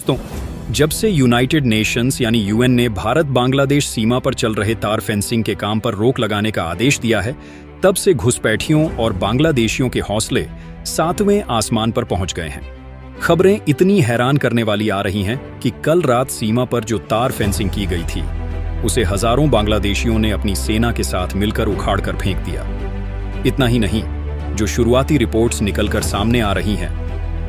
दोस्तों, जब से यूनाइटेड नेशंस यानी यूएन ने भारत बांग्लादेश सीमा पर चल रहे तार फेंसिंग के काम पर रोक लगाने का आदेश दिया है, तब से घुसपैठियों और बांग्लादेशियों के हौसले 7वें आसमान पर पहुंच गए हैं। खबरें इतनी हैरान करने वाली आ रही हैं कि कल रात सीमा पर जो तार फेंसिंग की गई थी, उसे हजारों बांग्लादेशियों ने अपनी सेना के साथ मिलकर उखाड़ कर फेंक दिया। इतना ही नहीं, जो शुरुआती रिपोर्ट्स निकलकर सामने आ रही हैं,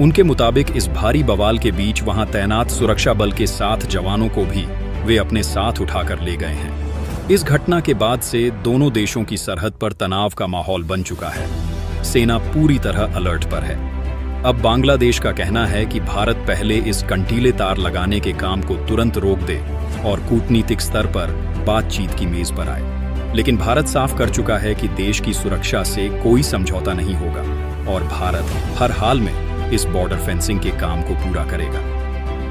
उनके मुताबिक इस भारी बवाल के बीच वहां तैनात सुरक्षा बल के 7 जवानों को भी वे अपने साथ उठाकर ले गए हैं। इस घटना के बाद से दोनों देशों की सरहद पर तनाव का माहौल बन चुका है। सेना पूरी तरह अलर्ट पर है। अब बांग्लादेश का कहना है कि भारत पहले इस कंटीले तार लगाने के काम को तुरंत रोक दे और कूटनीतिक स्तर पर बातचीत की मेज पर आए। लेकिन भारत साफ कर चुका है कि देश की सुरक्षा से कोई समझौता नहीं होगा और भारत हर हाल में इस बॉर्डर फेंसिंग के काम को पूरा करेगा।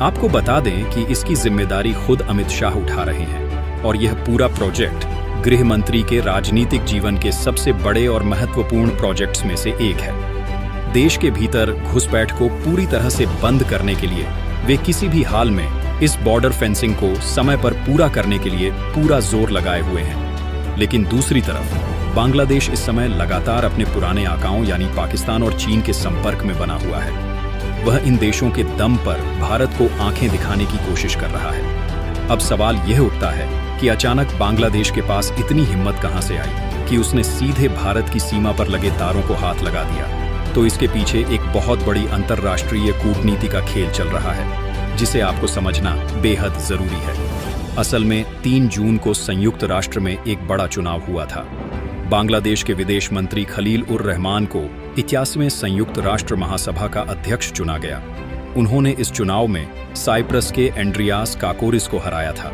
आपको बता दें कि इसकी जिम्मेदारी खुद अमित शाह उठा रहे हैं और यह पूरा प्रोजेक्ट गृह मंत्री के राजनीतिक जीवन के सबसे बड़े और महत्वपूर्ण प्रोजेक्ट्स में से एक है। देश के भीतर घुसपैठ को पूरी तरह से बंद करने के लिए वे किसी भी हाल में इस बॉर्डर फेंसिंग को समय पर पूरा करने के लिए पूरा जोर लगाए हुए हैं। लेकिन दूसरी तरफ बांग्लादेश इस समय लगातार अपने पुराने आकाओं यानी पाकिस्तान और चीन के संपर्क में बना हुआ है। वह इन देशों के दम पर भारत को आंखें दिखाने की कोशिश कर रहा है। अब सवाल यह उठता है कि अचानक बांग्लादेश के पास इतनी हिम्मत कहां से आई कि उसने सीधे भारत की सीमा पर लगे तारों को हाथ लगा दिया। तो इसके पीछे एक बहुत बड़ी अंतर्राष्ट्रीय कूटनीति का खेल चल रहा है, जिसे आपको समझना बेहद जरूरी है। असल में 3 जून को संयुक्त राष्ट्र में एक बड़ा चुनाव हुआ था। बांग्लादेश के विदेश मंत्री खलील उर रहमान को 81वें संयुक्त राष्ट्र महासभा का अध्यक्ष चुना गया। उन्होंने इस चुनाव में साइप्रस के एंड्रियास काकोरिस को हराया था।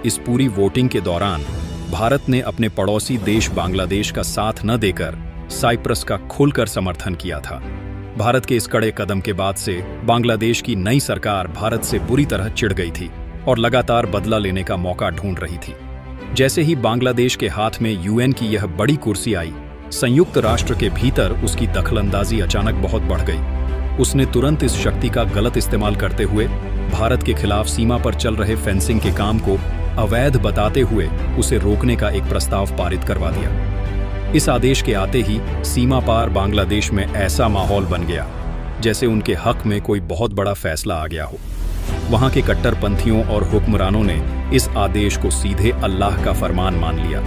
इस पूरी वोटिंग के दौरान भारत ने अपने पड़ोसी देश बांग्लादेश का साथ न देकर साइप्रस का खुलकर समर्थन किया था। भारत के इस कड़े कदम के बाद से बांग्लादेश की नई सरकार भारत से बुरी तरह चिढ़ गई थी और लगातार बदला लेने का मौका ढूंढ रही थी। जैसे ही बांग्लादेश के हाथ में यूएन की यह बड़ी कुर्सी आई, संयुक्त राष्ट्र के भीतर उसकी दखलंदाजी अचानक बहुत बढ़ गई। उसने तुरंत इस शक्ति का गलत इस्तेमाल करते हुए भारत के खिलाफ सीमा पर चल रहे फेंसिंग के काम को अवैध बताते हुए उसे रोकने का एक प्रस्ताव पारित करवा दिया। इस आदेश के आते ही सीमा पार बांग्लादेश में ऐसा माहौल बन गया जैसे उनके हक में कोई बहुत बड़ा फैसला आ गया हो। वहां के कट्टरपंथियों और हुक्मरानों ने इस आदेश को सीधे अल्लाह का फरमान मान लिया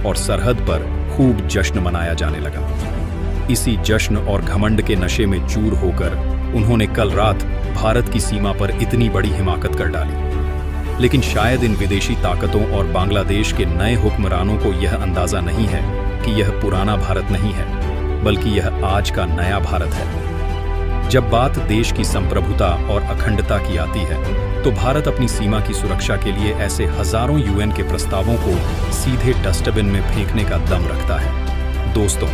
और सरहद पर खूब जश्न मनाया जाने लगा। इसी जश्न और घमंड के नशे में चूर होकर उन्होंने कल रात भारत की सीमा पर इतनी बड़ी हिमाकत कर डाली। लेकिन शायद इन विदेशी ताकतों और बांग्लादेश के नए हुक्मरानों को यह अंदाजा नहीं है कि यह पुराना भारत नहीं है, बल्कि यह आज का नया भारत है। जब बात देश की संप्रभुता और अखंडता की आती है, तो भारत अपनी सीमा की सुरक्षा के लिए ऐसे हजारों यूएन के प्रस्तावों को सीधे डस्टबिन में फेंकने का दम रखता है। दोस्तों,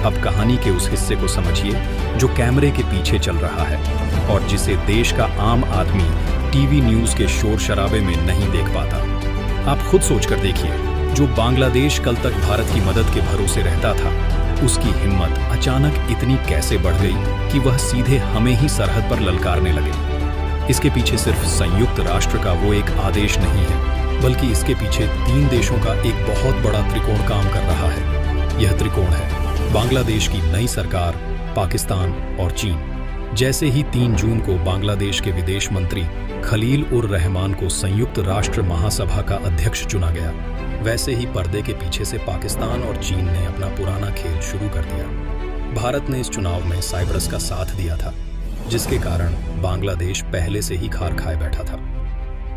अब कहानी के उस हिस्से को समझिए जो कैमरे के पीछे चल रहा है और जिसे देश का आम आदमी टीवी न्यूज के शोर शराबे में नहीं देख पाता। आप खुद सोचकर देखिए, जो बांग्लादेश कल तक भारत की मदद के भरोसे रहता था, उसकी हिम्मत अचानक इतनी कैसे बढ़ गई कि वह सीधे हमें ही सरहद पर ललकारने लगे। इसके पीछे सिर्फ संयुक्त राष्ट्र का वो एक आदेश नहीं है, बल्कि इसके पीछे 3 देशों का एक बहुत बड़ा त्रिकोण काम कर रहा है। यह त्रिकोण है बांग्लादेश की नई सरकार, पाकिस्तान और चीन। जैसे ही 3 जून को बांग्लादेश के विदेश मंत्री खलील उर रहमान को संयुक्त राष्ट्र महासभा का अध्यक्ष चुना गया, वैसे ही पर्दे के पीछे से पाकिस्तान और चीन ने अपना पुराना खेल शुरू कर दिया। भारत ने इस चुनाव में साइप्रस का साथ दिया था, जिसके कारण बांग्लादेश पहले से ही खार खाए बैठा था।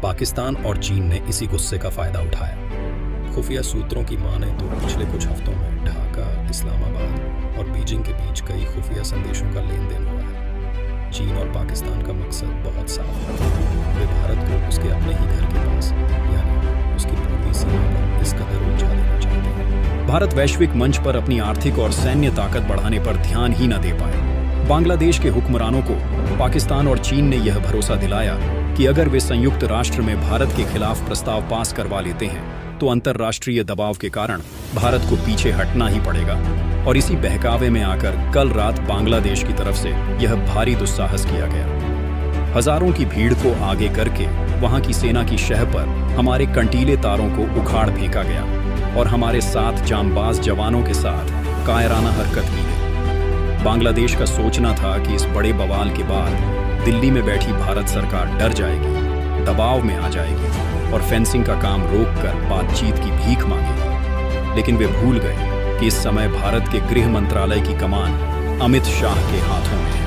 पाकिस्तान और चीन ने इसी गुस्से का फायदा उठाया। खुफिया सूत्रों की माने तो पिछले कुछ हफ्तों में ढाका, इस्लामाबाद और बीजिंग के बीच कई खुफिया संदेशों का लेन देन हुआ है। चीन और पाकिस्तान का मकसद बहुत साफ है। वे भारत को उसके अपने ही घर के पास यानी उसकी पूर्वी सीमा पर इस कदर उलझा देना चाहते हैं। भारत वैश्विक मंच पर अपनी आर्थिक और सैन्य ताकत बढ़ाने पर ध्यान ही न दे पाए। बांग्लादेश के हुक्मरानों को पाकिस्तान और चीन ने यह भरोसा दिलाया कि अगर वे संयुक्त राष्ट्र में भारत के खिलाफ प्रस्ताव पास करवा लेते हैं, तो अंतर्राष्ट्रीय दबाव के कारण भारत को पीछे हटना ही पड़ेगा। और इसी बहकावे में आकर कल रात बांग्लादेश की तरफ से यह भारी दुस्साहस किया गया। हजारों की भीड़ को आगे करके वहां की सेना की शह पर हमारे कंटीले तारों को उखाड़ फेंका गया और हमारे 7 जांबाज जवानों के साथ कायराना हरकत की गई। बांग्लादेश का सोचना था कि इस बड़े बवाल के बाद दिल्ली में बैठी भारत सरकार डर जाएगी, दबाव में आ जाएगी और फेंसिंग का काम रोककर बातचीत की भीख मांगेगी। लेकिन वे भूल गए कि इस समय भारत के गृह मंत्रालय की कमान अमित शाह के हाथों में है।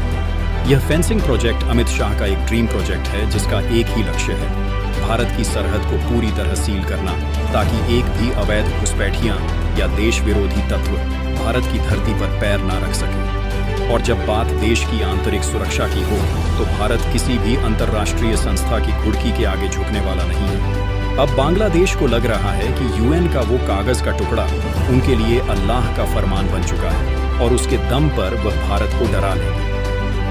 यह फेंसिंग प्रोजेक्ट अमित शाह का एक ड्रीम प्रोजेक्ट है जिसका एक ही लक्ष्य है, भारत की सरहद को पूरी तरह सील करना, ताकि एक भी अवैध घुसपैठियां या देश विरोधी तत्व भारत की धरती पर पैर ना रख सके। और जब बात देश की आंतरिक सुरक्षा की हो तो भारत किसी भी अंतर्राष्ट्रीय संस्था की घुड़की के आगे झुकने वाला नहीं है। अब बांग्लादेश को लग रहा है कि यूएन का वो कागज का टुकड़ा उनके लिए अल्लाह का फरमान बन चुका है और उसके दम पर वह भारत को डरा लेंगे।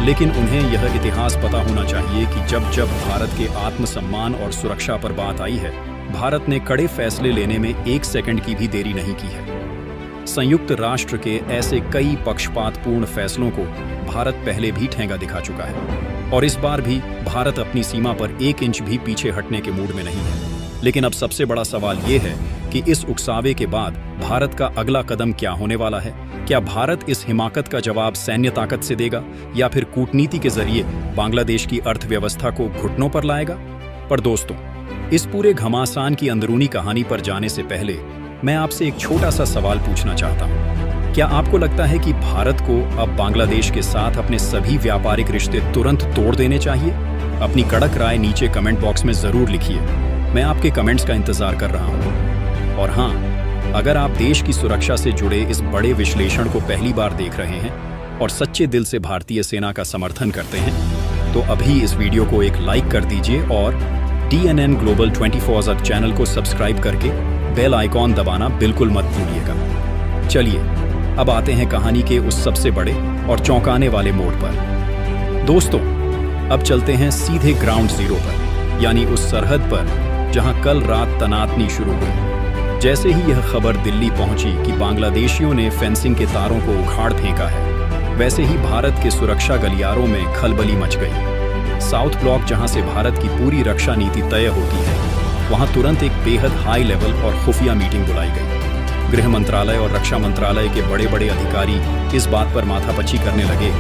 लेकिन उन्हें यह इतिहास पता होना चाहिए कि जब जब भारत के आत्मसम्मान और सुरक्षा पर बात आई है, भारत ने कड़े फैसले लेने में 1 सेकंड की भी देरी नहीं की है। संयुक्त राष्ट्र के ऐसे कई पक्षपातपूर्ण फैसलों को भारत पहले भी ठेंगा दिखा चुका है और इस बार भी भारत अपनी सीमा पर 1 इंच भी पीछे हटने के मूड में नहीं है। लेकिन अब सबसे बड़ा सवाल ये है कि इस उकसावे के बाद भारत का अगला कदम क्या होने वाला है। क्या भारत इस हिमाकत का जवाब सैन्य ताकत से देगा या फिर कूटनीति के जरिए बांग्लादेश की अर्थव्यवस्था को घुटनों पर लाएगा? पर दोस्तों, इस पूरे घमासान की अंदरूनी कहानी पर जाने से पहले मैं आपसे एक छोटा सा सवाल पूछना चाहता हूं। क्या आपको लगता है कि भारत को अब बांग्लादेश के साथ अपने सभी व्यापारिक रिश्ते तुरंत तोड़ देने चाहिए? अपनी कड़क राय नीचे कमेंट बॉक्स में जरूर लिखिए। मैं आपके कमेंट्स का इंतजार कर रहा हूं। और हाँ, अगर आप देश की सुरक्षा से जुड़े इस बड़े विश्लेषण को पहली बार देख रहे हैं और सच्चे दिल से भारतीय सेना का समर्थन करते हैं, तो अभी इस वीडियो को एक लाइक कर दीजिए और DNN ग्लोबल 24 चैनल को सब्सक्राइब करके बेल आइकॉन दबाना बिल्कुल मत भूलिएगा। चलिए अब आते हैं कहानी के उस सबसे बड़े और चौंकाने वाले मोड़ पर। दोस्तों, अब चलते हैं सीधे ग्राउंड जीरो पर, यानी उस सरहद पर जहां कल रात तनातनी शुरू हुई। जैसे ही यह खबर दिल्ली पहुंची कि बांग्लादेशियों ने फेंसिंग के तारों को उखाड़ फेंका है, वैसे ही भारत के सुरक्षा गलियारों में खलबली मच गई। साउथ ब्लॉक, जहां से भारत की पूरी रक्षा नीति तय होती है, वहां तुरंत एक बेहद हाई लेवल और खुफिया मीटिंग बुलाई गई। गृह मंत्रालय और रक्षा मंत्रालय के बड़े बड़े अधिकारी इस बात पर माथापच्ची करने लगे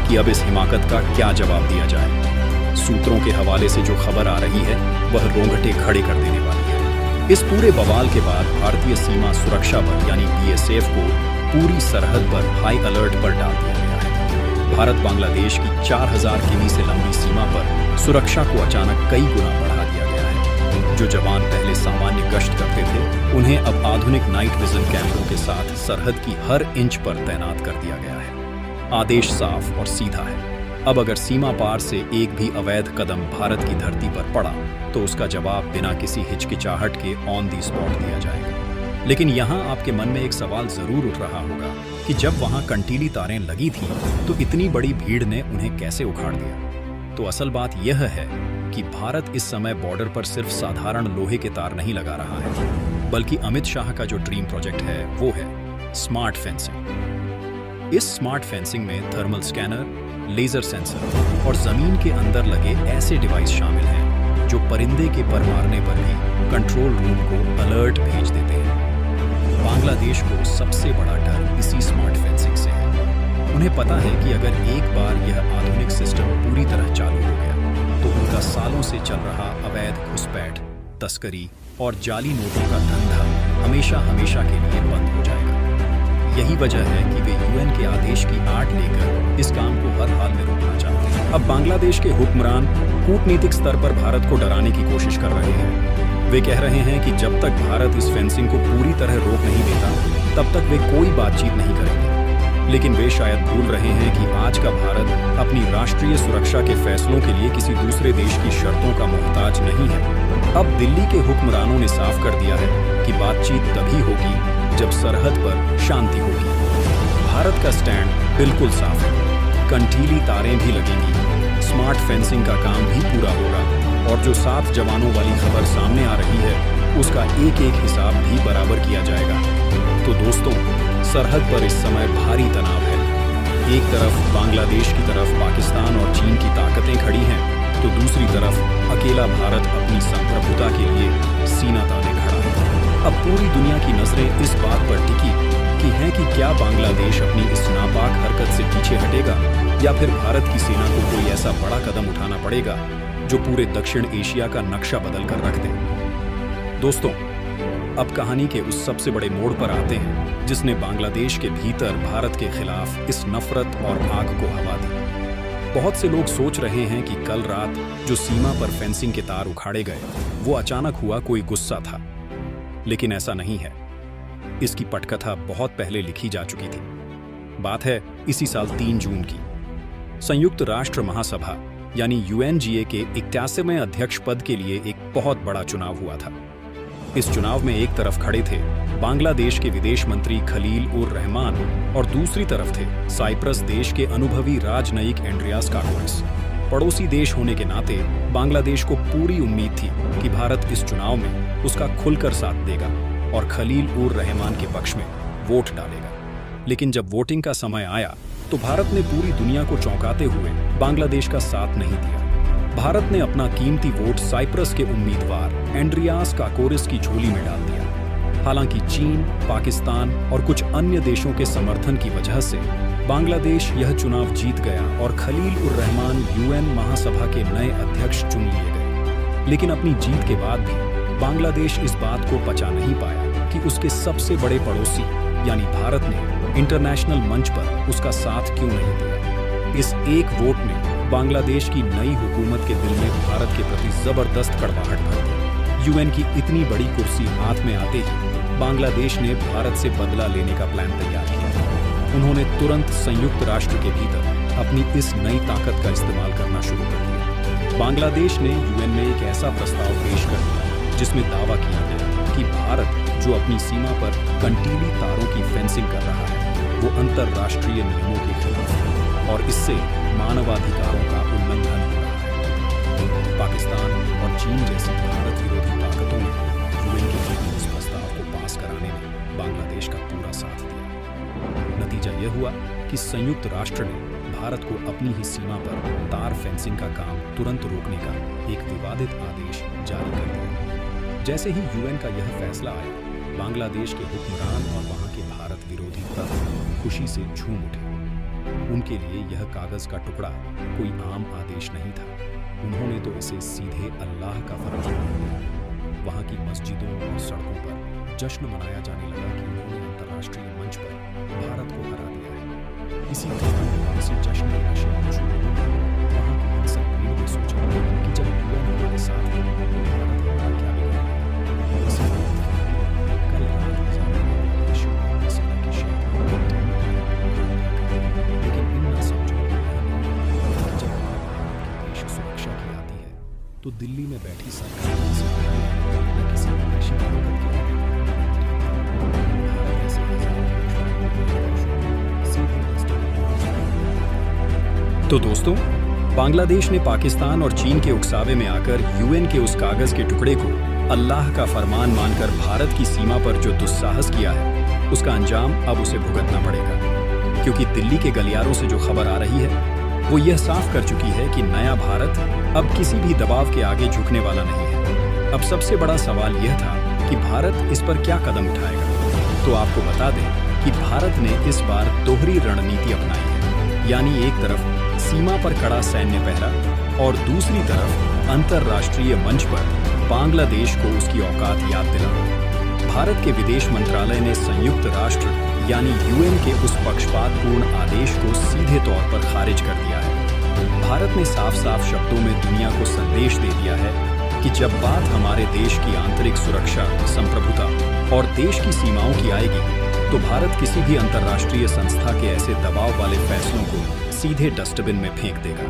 कि अब इस हिमाकत का क्या जवाब दिया जाए। सूत्रों के हवाले से जो खबर आ रही है वह रोंगटे खड़े कर देने वाली है। इस पूरे बवाल के बाद भारतीय सीमा सुरक्षा बल यानी BSF को पूरी सरहद पर हाई अलर्ट पर डाल दिया गया है। भारत बांग्लादेश की 4000 किमी से लंबी सीमा पर सुरक्षा को अचानक कई गुना बढ़ा दिया गया है। जो जवान पहले सामान्य गश्त करते थे, उन्हें अब आधुनिक नाइट विजन कैमरों के साथ सरहद की हर इंच पर तैनात कर दिया गया है। आदेश साफ और सीधा है, अब अगर सीमा पार से एक भी अवैध कदम भारत की धरती पर पड़ा तो उसका जवाब बिना किसी हिचकिचाहट के ऑन दी स्पॉट दिया जाएगा। लेकिन यहाँ आपके मन में एक सवाल जरूर उठ रहा होगा कि जब वहाँ कंटीली तारें लगी थी तो इतनी बड़ी भीड़ ने उन्हें कैसे उखाड़ दिया? तो असल बात यह है कि भारत इस समय बॉर्डर पर सिर्फ साधारण लोहे के तार नहीं लगा रहा है, बल्कि अमित शाह का जो ड्रीम प्रोजेक्ट है वो है स्मार्ट फेंसिंग। इस स्मार्ट फेंसिंग में थर्मल स्कैनर, लेजर सेंसर और जमीन के अंदर लगे ऐसे डिवाइस शामिल हैं जो परिंदे के पर मारने पर भी कंट्रोल रूम को अलर्ट भेज देते हैं। बांग्लादेश को सबसे बड़ा डर इसी स्मार्ट फेंसिंग से है। उन्हें पता है कि अगर एक बार यह आधुनिक सिस्टम पूरी तरह चालू हो गया तो उनका सालों से चल रहा अवैध घुसपैठ, तस्करी और जाली नोटों का धंधा हमेशा हमेशा के लिए बंद हो जाएगा। यही वजह है कि वे यूएन के आदेश की आड़ लेकर इस काम को हर हाल में रोकना चाहते हैं। अब बांग्लादेश के हुक्मरान कूटनीतिक स्तर पर भारत को डराने की कोशिश कर रहे हैं। वे कह रहे हैं कि जब तक भारत इस फेंसिंग को पूरी तरह रोक नहीं देता, तब तक वे कोई बातचीत नहीं करेंगे। लेकिन वे शायद भूल रहे हैं कि आज का भारत अपनी राष्ट्रीय सुरक्षा के फैसलों के लिए किसी दूसरे देश की शर्तों का मोहताज नहीं है। अब दिल्ली के हुक्मरानों ने साफ कर दिया है कि बातचीत तभी होगी जब सरहद पर शांति होगी। भारत का स्टैंड बिल्कुल साफ है, कंटीली तारें भी लगेंगी, स्मार्ट फेंसिंग का काम भी पूरा होगा और जो 7 जवानों वाली खबर सामने आ रही है उसका एक एक हिसाब भी बराबर किया जाएगा। तो दोस्तों, सरहद पर इस समय भारी तनाव है। एक तरफ बांग्लादेश की तरफ पाकिस्तान और चीन की ताकतें खड़ी हैं, तो दूसरी तरफ अकेला भारत अपनी संप्रभुता के लिए सीना ताने खड़ा है। अब पूरी दुनिया की नजरें इस बात पर टिकी कि क्या बांग्लादेश अपनी इस नापाक हरकत से पीछे हटेगा या फिर भारत की सेना को कोई ऐसा बड़ा कदम उठाना पड़ेगा जो पूरे दक्षिण एशिया का नक्शा बदल कर रख दे। दोस्तों, अब कहानी के उस सबसे बड़े मोड़ पर आते हैं जिसने बांग्लादेश के भीतर भारत के खिलाफ इस नफरत और आग को हवा दी। बहुत से लोग सोच रहे हैं कि कल रात जो सीमा पर फेंसिंग के तार उखाड़े गए वो अचानक हुआ कोई गुस्सा था, लेकिन ऐसा नहीं है। इसकी पटकथा बहुत पहले लिखी जा चुकी थी। बात है इसी साल 3 जून की। संयुक्त राष्ट्र महासभा यानी UNGA के 81वें अध्यक्ष पद के लिए एक बहुत बड़ा चुनाव हुआ था। इस चुनाव में एक तरफ खड़े थे बांग्लादेश के विदेश मंत्री खलील उर रहमान और दूसरी तरफ थे साइप्रस देश के अनुभवी राजनयिक एंड्रियास काकोरिस। पड़ोसी देश होने के नाते बांग्लादेश को पूरी उम्मीद थी कि भारत इस चुनाव में उसका खुलकर साथ देगा और खलील उर रहमान के पक्ष में वोट डालेगा। लेकिन जब वोटिंग का समय आया तो भारत ने पूरी दुनिया को चौंकाते हुए बांग्लादेश का साथ नहीं दिया। भारत ने अपना कीमती वोट साइप्रस के उम्मीदवार एंड्रियास काकोरिस की झोली में डाल दिया। हालांकि चीन, पाकिस्तान और कुछ अन्य देशों के समर्थन की वजह से बांग्लादेश यह चुनाव जीत गया और खलील उर रहमान UN महासभा के नए अध्यक्ष चुन लिए गए। लेकिन अपनी जीत के बाद भी बांग्लादेश इस बात को पचा नहीं पाया कि उसके सबसे बड़े पड़ोसी यानी भारत ने इंटरनेशनल मंच पर उसका साथ क्यों नहीं दिया। इस एक वोट ने बांग्लादेश की नई हुकूमत के दिल में भारत के प्रति जबरदस्त कड़वाहट भर दी। UN की इतनी बड़ी कुर्सी हाथ में आते ही बांग्लादेश ने भारत से बदला लेने का प्लान तैयार किया। उन्होंने तुरंत संयुक्त राष्ट्र के भीतर अपनी इस नई ताकत का इस्तेमाल करना शुरू कर दिया। बांग्लादेश ने UN में एक ऐसा प्रस्ताव पेश कर दिया जिसमें दावा किया गया कि भारत जो अपनी सीमा पर कंटीली तारों की फेंसिंग कर रहा है वो अंतर्राष्ट्रीय नियमों के खिलाफ है और इससे मानवाधिकारों का उल्लंघन हो रहा है। पाकिस्तान और चीन जैसी भारत विरोधी ताकतों ने UN के लिए इस प्रस्ताव को पास कराने में बांग्लादेश का पूरा साथ दिया। नतीजा यह हुआ कि संयुक्त राष्ट्र ने भारत को अपनी ही सीमा पर तार फेंसिंग का काम तुरंत रोकने का एक विवादित आदेश जारी कर दिया। जैसे ही UN का यह फैसला आया, बांग्लादेश के हुक्मरान और वहां के भारत विरोधी तत्व खुशी से झूम उठे। उनके लिए यह कागज का टुकड़ा कोई आम आदेश नहीं था। उन्होंने तो इसे सीधे अल्लाह का फरमान मान लिया। वहां की मस्जिदों और सड़कों पर जश्न मनाया जाने लगा कि उन्होंने अंतर्राष्ट्रीय मंच पर भारत को हरा दिया है। इसी तरह इसी जश्न के नशे में शुरू हुआ। वहां की अक्सर भीड़ ने सोचा कि जब UN हमारे साथ है तो भारत हमारा क्या बिगाड़ेगा। इसी कल रात बांग्लादेश में सेना की शहर तो दिल्ली में बैठी सरकार किसी विदेशी तो दोस्तों, बांग्लादेश ने पाकिस्तान और चीन के उकसावे में आकर UN के उस कागज के टुकड़े को अल्लाह का फरमान मानकर भारत की सीमा पर जो दुस्साहस किया है उसका अंजाम अब उसे भुगतना पड़ेगा। क्योंकि दिल्ली के गलियारों से जो खबर आ रही है वो यह साफ कर चुकी है कि नया भारत अब किसी भी दबाव के आगे झुकने वाला नहीं है। अब सबसे बड़ा सवाल यह था कि भारत इस पर क्या कदम उठाएगा। तो आपको बता दें कि भारत ने इस बार दोहरी रणनीति अपनाई है, यानी एक तरफ सीमा पर कड़ा सैन्य पहरा और दूसरी तरफ अंतर्राष्ट्रीय मंच पर बांग्लादेश को उसकी औकात याद दिलाना। भारत के विदेश मंत्रालय ने संयुक्त राष्ट्र यानी UN के उस पक्षपातपूर्ण आदेश को सीधे तौर पर खारिज कर दिया है। भारत ने साफ साफ शब्दों में दुनिया को संदेश दे दिया है कि जब बात हमारे देश की आंतरिक सुरक्षा, संप्रभुता और देश की सीमाओं की आएगी तो भारत किसी भी अंतर्राष्ट्रीय संस्था के ऐसे दबाव वाले फैसलों को सीधे डस्टबिन में फेंक देगा।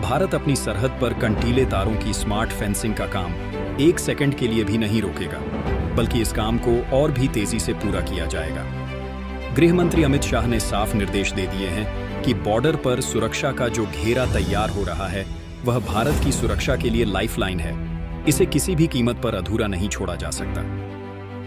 भारत अपनी सरहद पर कंटीले तारों की स्मार्ट फेंसिंग का काम 1 सेकंड के लिए भी नहीं रोकेगा, बल्कि इस काम को और भी तेजी से पूरा किया जाएगा। गृह मंत्री अमित शाह ने साफ निर्देश दे दिए हैं कि बॉर्डर पर सुरक्षा का जो घेरा तैयार हो रहा है वह भारत की सुरक्षा के लिए लाइफलाइन है। इसे किसी भी कीमत पर अधूरा नहीं छोड़ा जा सकता।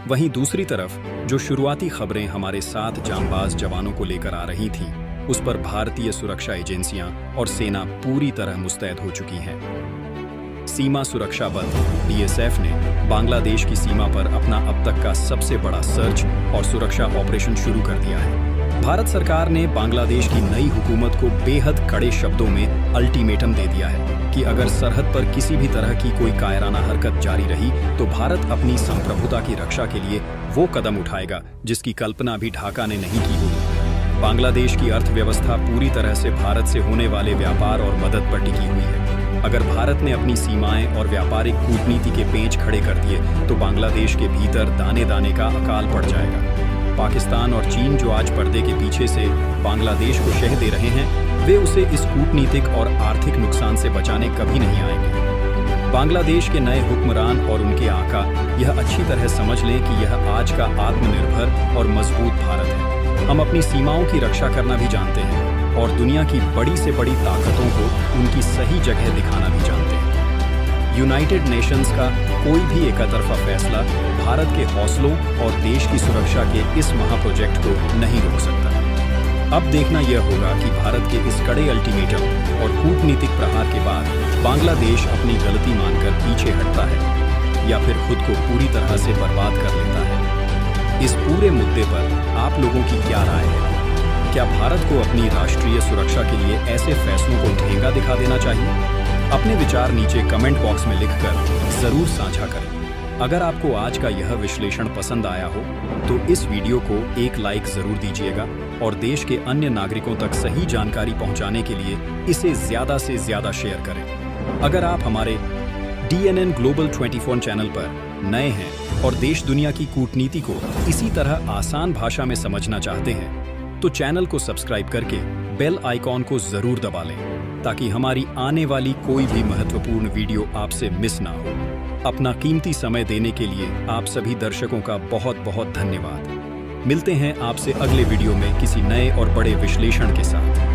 वहीं दूसरी तरफ जो शुरुआती खबरें हमारे साथ जांबाज जवानों को लेकर आ रही थीं, उस पर भारतीय सुरक्षा एजेंसियां और सेना पूरी तरह मुस्तैद हो चुकी हैं। सीमा सुरक्षा बल BSF ने बांग्लादेश की सीमा पर अपना अब तक का सबसे बड़ा सर्च और सुरक्षा ऑपरेशन शुरू कर दिया है। भारत सरकार ने बांग्लादेश की नई हुकूमत को बेहद कड़े शब्दों में अल्टीमेटम दे दिया है कि अगर सरहद पर किसी भी तरह की कोई कायराना हरकत जारी रही तो भारत अपनी संप्रभुता की रक्षा के लिए वो कदम उठाएगा जिसकी कल्पना भी ढाका ने नहीं की होगी। बांग्लादेश की अर्थव्यवस्था पूरी तरह से भारत से होने वाले व्यापार और मदद पर टिकी हुई है। अगर भारत ने अपनी सीमाएं और व्यापारिक कूटनीति के पेंच खड़े कर दिए तो बांग्लादेश के भीतर दाने दाने का अकाल पड़ जाएगा। पाकिस्तान और चीन जो आज पर्दे के पीछे से बांग्लादेश को शह दे रहे हैं, वे उसे इस कूटनीतिक और आर्थिक नुकसान से बचाने कभी नहीं आएंगे। बांग्लादेश के नए हुक्मरान और उनके आका यह अच्छी तरह समझ लें कि यह आज का आत्मनिर्भर और मजबूत भारत है। हम अपनी सीमाओं की रक्षा करना भी जानते हैं और दुनिया की बड़ी से बड़ी ताकतों को उनकी सही जगह दिखाना भी जानते हैं। यूनाइटेड नेशंस का कोई भी एकतरफा फैसला भारत के हौसलों और देश की सुरक्षा के इस महाप्रोजेक्ट को नहीं रोक सकता। अब देखना यह होगा कि भारत के इस कड़े अल्टीमेटम और कूटनीतिक प्रहार के बाद बांग्लादेश अपनी गलती मानकर पीछे हटता है या फिर खुद को पूरी तरह से बर्बाद कर लेता है। इस पूरे मुद्दे पर आप लोगों की क्या राय है? क्या भारत को अपनी राष्ट्रीय सुरक्षा के लिए ऐसे फैसलों को ठेंगा दिखा देना चाहिए? अपने विचार नीचे कमेंट बॉक्स में लिखकर जरूर साझा करें। अगर आपको आज का यह विश्लेषण पसंद आया हो तो इस वीडियो को एक लाइक जरूर दीजिएगा और देश के अन्य नागरिकों तक सही जानकारी पहुंचाने के लिए इसे ज्यादा से ज्यादा शेयर करें। अगर आप हमारे DNN ग्लोबल 24 चैनल पर नए हैं और देश दुनिया की कूटनीति को इसी तरह आसान भाषा में समझना चाहते हैं तो चैनल को सब्सक्राइब करके बेल आइकॉन को जरूर दबा लें ताकि हमारी आने वाली कोई भी महत्वपूर्ण वीडियो आपसे मिस ना हो। अपना कीमती समय देने के लिए आप सभी दर्शकों का बहुत बहुत धन्यवाद। मिलते हैं आपसे अगले वीडियो में किसी नए और बड़े विश्लेषण के साथ।